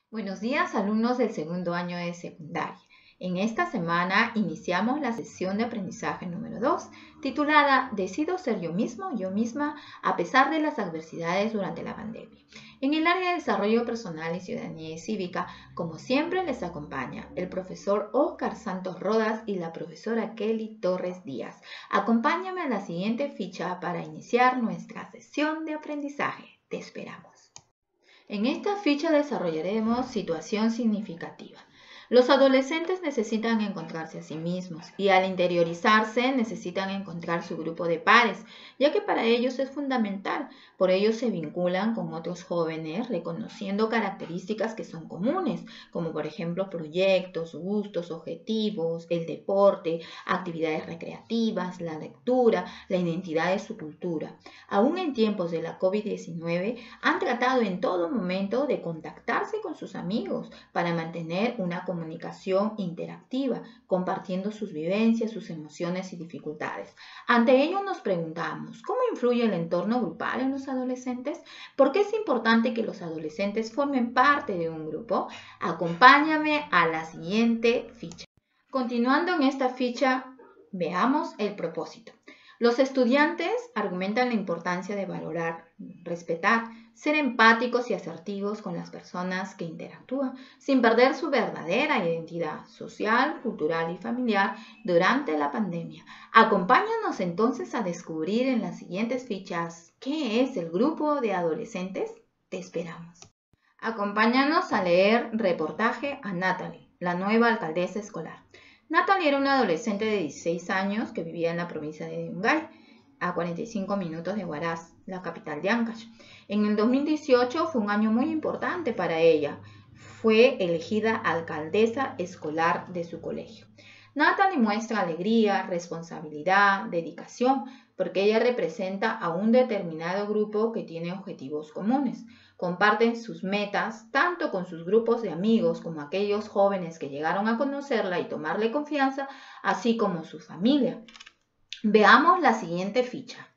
Buenos días, alumnos del segundo año de secundaria. En esta semana iniciamos la sesión de aprendizaje número 2, titulada Decido ser yo mismo, yo misma, a pesar de las adversidades durante la pandemia. En el área de desarrollo personal y ciudadanía y cívica, como siempre, les acompaña el profesor Óscar Santos Rodas y la profesora Kelly Torres Díaz. Acompáñame a la siguiente ficha para iniciar nuestra sesión de aprendizaje. Te esperamos. En esta ficha desarrollaremos situación significativa. Los adolescentes necesitan encontrarse a sí mismos y al interiorizarse necesitan encontrar su grupo de pares, ya que para ellos es fundamental. Por ello se vinculan con otros jóvenes reconociendo características que son comunes, como por ejemplo proyectos, gustos, objetivos, el deporte, actividades recreativas, la lectura, la identidad de su cultura. Aún en tiempos de la COVID-19 han tratado en todo momento de contactarse con sus amigos para mantener una comunicación interactiva, compartiendo sus vivencias, sus emociones y dificultades. Ante ello nos preguntamos, ¿cómo influye el entorno grupal en los adolescentes? ¿Por qué es importante que los adolescentes formen parte de un grupo? Acompáñame a la siguiente ficha. Continuando en esta ficha, veamos el propósito. Los estudiantes argumentan la importancia de valorar, respetar, ser empáticos y asertivos con las personas que interactúan, sin perder su verdadera identidad social, cultural y familiar durante la pandemia. Acompáñanos entonces a descubrir en las siguientes fichas qué es el grupo de adolescentes. Te esperamos. Acompáñanos a leer Reportaje a Natalie, la nueva alcaldesa escolar. Natalie era una adolescente de 16 años que vivía en la provincia de Yungay, a 45 minutos de Huaraz, la capital de Ancash. En el 2018 fue un año muy importante para ella. Fue elegida alcaldesa escolar de su colegio. Natalie muestra alegría, responsabilidad, dedicación, porque ella representa a un determinado grupo que tiene objetivos comunes. Comparten sus metas tanto con sus grupos de amigos como aquellos jóvenes que llegaron a conocerla y tomarle confianza, así como su familia. Veamos la siguiente ficha.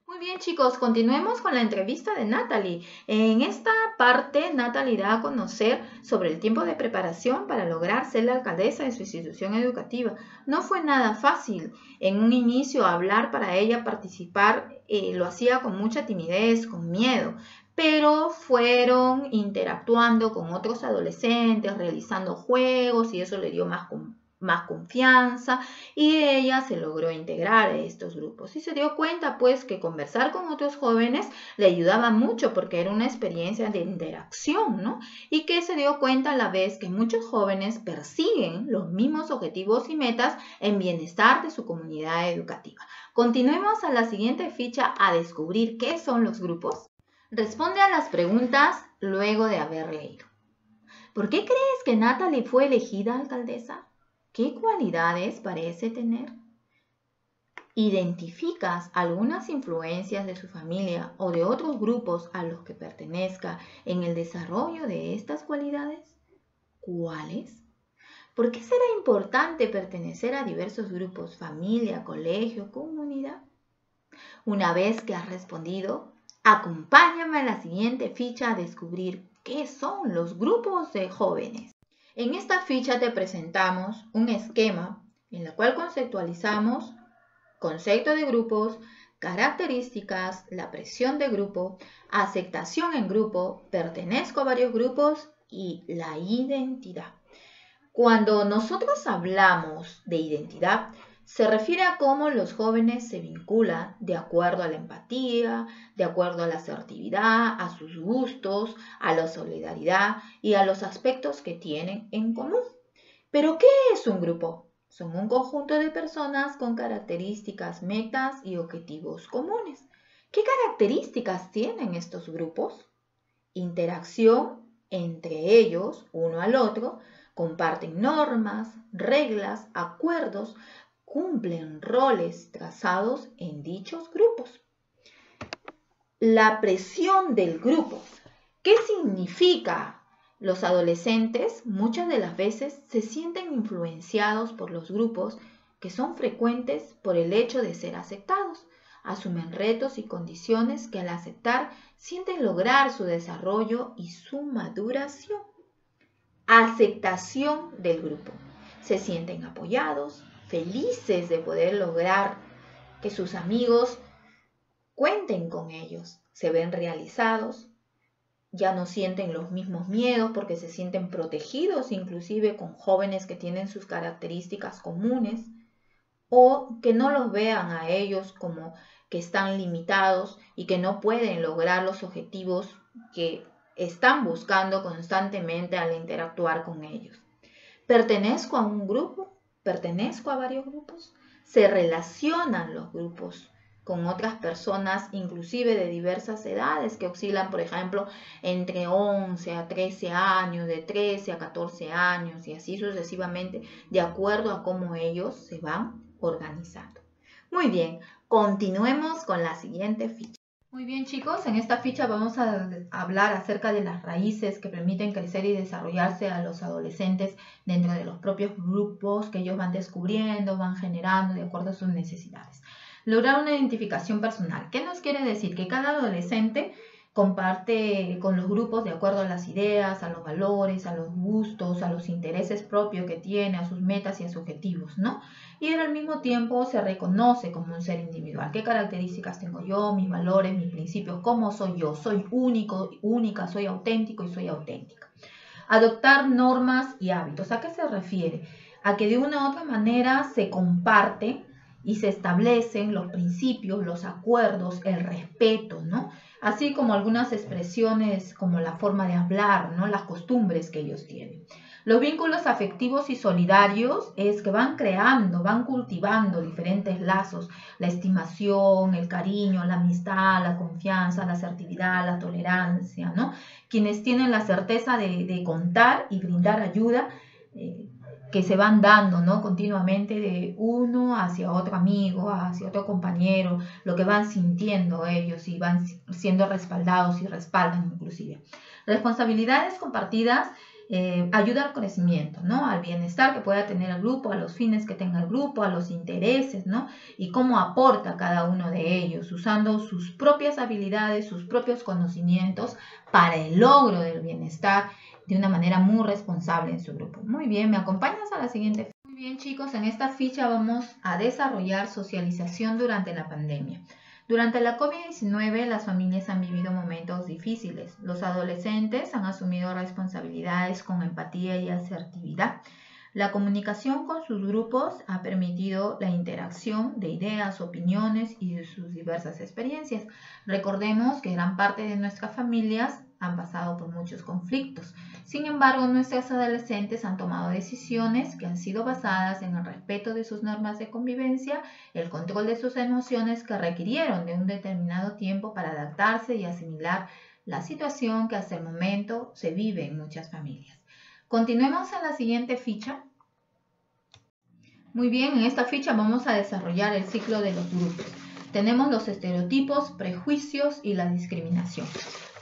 Muy bien, chicos, continuemos con la entrevista de Natalie. En esta parte, Natalie da a conocer sobre el tiempo de preparación para lograr ser la alcaldesa de su institución educativa. No fue nada fácil. En un inicio, hablar para ella, participar, lo hacía con mucha timidez, con miedo, pero fueron interactuando con otros adolescentes, realizando juegos y eso le dio más confianza y ella se logró integrar a estos grupos y se dio cuenta pues que conversar con otros jóvenes le ayudaba mucho porque era una experiencia de interacción, ¿no? Y que se dio cuenta a la vez que muchos jóvenes persiguen los mismos objetivos y metas en bienestar de su comunidad educativa. Continuemos a la siguiente ficha a descubrir qué son los grupos. Responde a las preguntas luego de haber leído. ¿Por qué crees que Natalie fue elegida alcaldesa? ¿Qué cualidades parece tener? ¿Identificas algunas influencias de su familia o de otros grupos a los que pertenezca en el desarrollo de estas cualidades? ¿Cuáles? ¿Por qué será importante pertenecer a diversos grupos, familia, colegio, comunidad? Una vez que has respondido, acompáñame a la siguiente ficha a descubrir qué son los grupos de jóvenes. En esta ficha te presentamos un esquema en el cual conceptualizamos concepto de grupos, características, la presión de grupo, aceptación en grupo, pertenezco a varios grupos y la identidad. Cuando nosotros hablamos de identidad, se refiere a cómo los jóvenes se vinculan de acuerdo a la empatía, de acuerdo a la asertividad, a sus gustos, a la solidaridad y a los aspectos que tienen en común. ¿Pero qué es un grupo? Son un conjunto de personas con características, metas y objetivos comunes. ¿Qué características tienen estos grupos? Interacción entre ellos, uno al otro, comparten normas, reglas, acuerdos, cumplen roles trazados en dichos grupos. La presión del grupo. ¿Qué significa? Los adolescentes muchas de las veces se sienten influenciados por los grupos que son frecuentes por el hecho de ser aceptados. Asumen retos y condiciones que al aceptar sienten lograr su desarrollo y su maduración. aceptación del grupo. Se sienten apoyados, felices de poder lograr que sus amigos cuenten con ellos, se ven realizados, ya no sienten los mismos miedos porque se sienten protegidos, inclusive con jóvenes que tienen sus características comunes, o que no los vean a ellos como que están limitados y que no pueden lograr los objetivos que están buscando constantemente al interactuar con ellos. ¿Pertenezco a un grupo? ¿Pertenezco a varios grupos? Se relacionan los grupos con otras personas, inclusive de diversas edades, que oscilan, por ejemplo, entre 11 a 13 años, de 13 a 14 años y así sucesivamente, de acuerdo a cómo ellos se van organizando. Muy bien, continuemos con la siguiente ficha. Muy bien, chicos, en esta ficha vamos a hablar acerca de las raíces que permiten crecer y desarrollarse a los adolescentes dentro de los propios grupos que ellos van descubriendo, van generando de acuerdo a sus necesidades. Lograr una identificación personal. ¿Qué nos quiere decir? Que cada adolescente comparte con los grupos de acuerdo a las ideas, a los valores, a los gustos, a los intereses propios que tiene, a sus metas y a sus objetivos, ¿no? Y al mismo tiempo se reconoce como un ser individual. ¿Qué características tengo yo? Mis valores, mis principios, ¿cómo soy yo? Soy único, única, soy auténtico y soy auténtica. Adoptar normas y hábitos. ¿A qué se refiere? A que de una u otra manera se comparte y se establecen los principios, los acuerdos, el respeto, ¿no? Así como algunas expresiones como la forma de hablar, ¿no? Las costumbres que ellos tienen. Los vínculos afectivos y solidarios es que van creando, van cultivando diferentes lazos, la estimación, el cariño, la amistad, la confianza, la asertividad, la tolerancia, ¿no? Quienes tienen la certeza de contar y brindar ayuda, que se van dando, ¿no? Continuamente de uno hacia otro amigo, hacia otro compañero, lo que van sintiendo ellos y van siendo respaldados y respaldan inclusive. Responsabilidades compartidas ayuda al crecimiento, ¿no? Al bienestar que pueda tener el grupo, a los fines que tenga el grupo, a los intereses, ¿no? Y cómo aporta cada uno de ellos, usando sus propias habilidades, sus propios conocimientos para el logro del bienestar de una manera muy responsable en su grupo. Muy bien, ¿me acompañas a la siguiente ficha? Muy bien, chicos, en esta ficha vamos a desarrollar socialización durante la pandemia. Durante la COVID-19, las familias han vivido momentos difíciles. Los adolescentes han asumido responsabilidades con empatía y asertividad. La comunicación con sus grupos ha permitido la interacción de ideas, opiniones y de sus diversas experiencias. Recordemos que gran parte de nuestras familias han pasado por muchos conflictos. Sin embargo, nuestros adolescentes han tomado decisiones que han sido basadas en el respeto de sus normas de convivencia, el control de sus emociones que requirieron de un determinado tiempo para adaptarse y asimilar la situación que hasta el momento se vive en muchas familias. Continuemos a la siguiente ficha. Muy bien, en esta ficha vamos a desarrollar el ciclo de los grupos. Tenemos los estereotipos, prejuicios y la discriminación.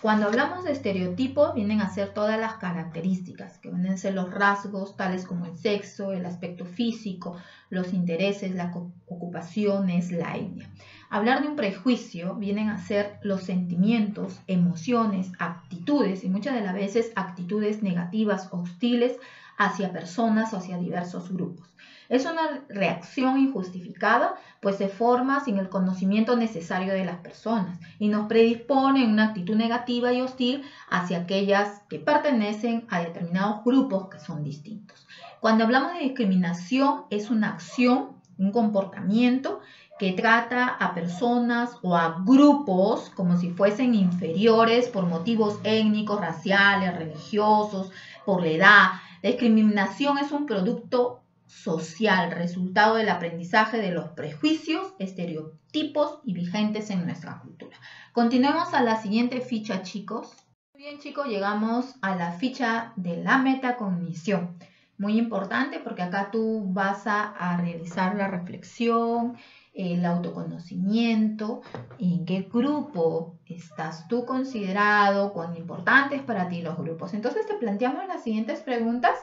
Cuando hablamos de estereotipos, vienen a ser todas las características, que vienen a ser los rasgos tales como el sexo, el aspecto físico, los intereses, las ocupaciones, la etnia. Hablar de un prejuicio vienen a ser los sentimientos, emociones, actitudes y muchas de las veces actitudes negativas, hostiles hacia personas o hacia diversos grupos. Es una reacción injustificada, pues se forma sin el conocimiento necesario de las personas y nos predispone en una actitud negativa y hostil hacia aquellas que pertenecen a determinados grupos que son distintos. Cuando hablamos de discriminación, es una acción, un comportamiento que trata a personas o a grupos como si fuesen inferiores por motivos étnicos, raciales, religiosos, por la edad. La discriminación es un producto social, resultado del aprendizaje de los prejuicios, estereotipos y vigentes en nuestra cultura. Continuemos a la siguiente ficha, chicos. Muy bien, chicos, llegamos a la ficha de la metacognición. Muy importante porque acá tú vas a realizar la reflexión, el autoconocimiento, en qué grupo estás tú considerado, cuán importantes para ti los grupos. Entonces te planteamos las siguientes preguntas.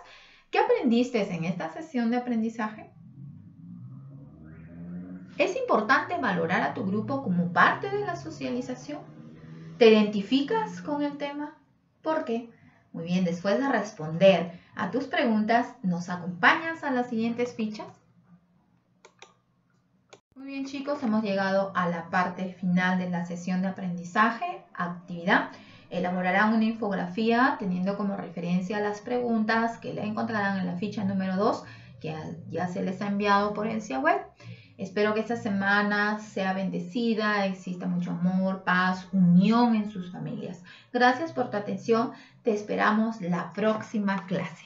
¿Qué aprendiste en esta sesión de aprendizaje? ¿Es importante valorar a tu grupo como parte de la socialización? ¿Te identificas con el tema? ¿Por qué? Muy bien, después de responder a tus preguntas, ¿nos acompañas a las siguientes fichas? Muy bien, chicos, hemos llegado a la parte final de la sesión de aprendizaje, actividad. Elaborarán una infografía teniendo como referencia las preguntas que la encontrarán en la ficha número 2, que ya se les ha enviado por ENSIA Web. Espero que esta semana sea bendecida, exista mucho amor, paz, unión en sus familias. Gracias por tu atención. Te esperamos la próxima clase.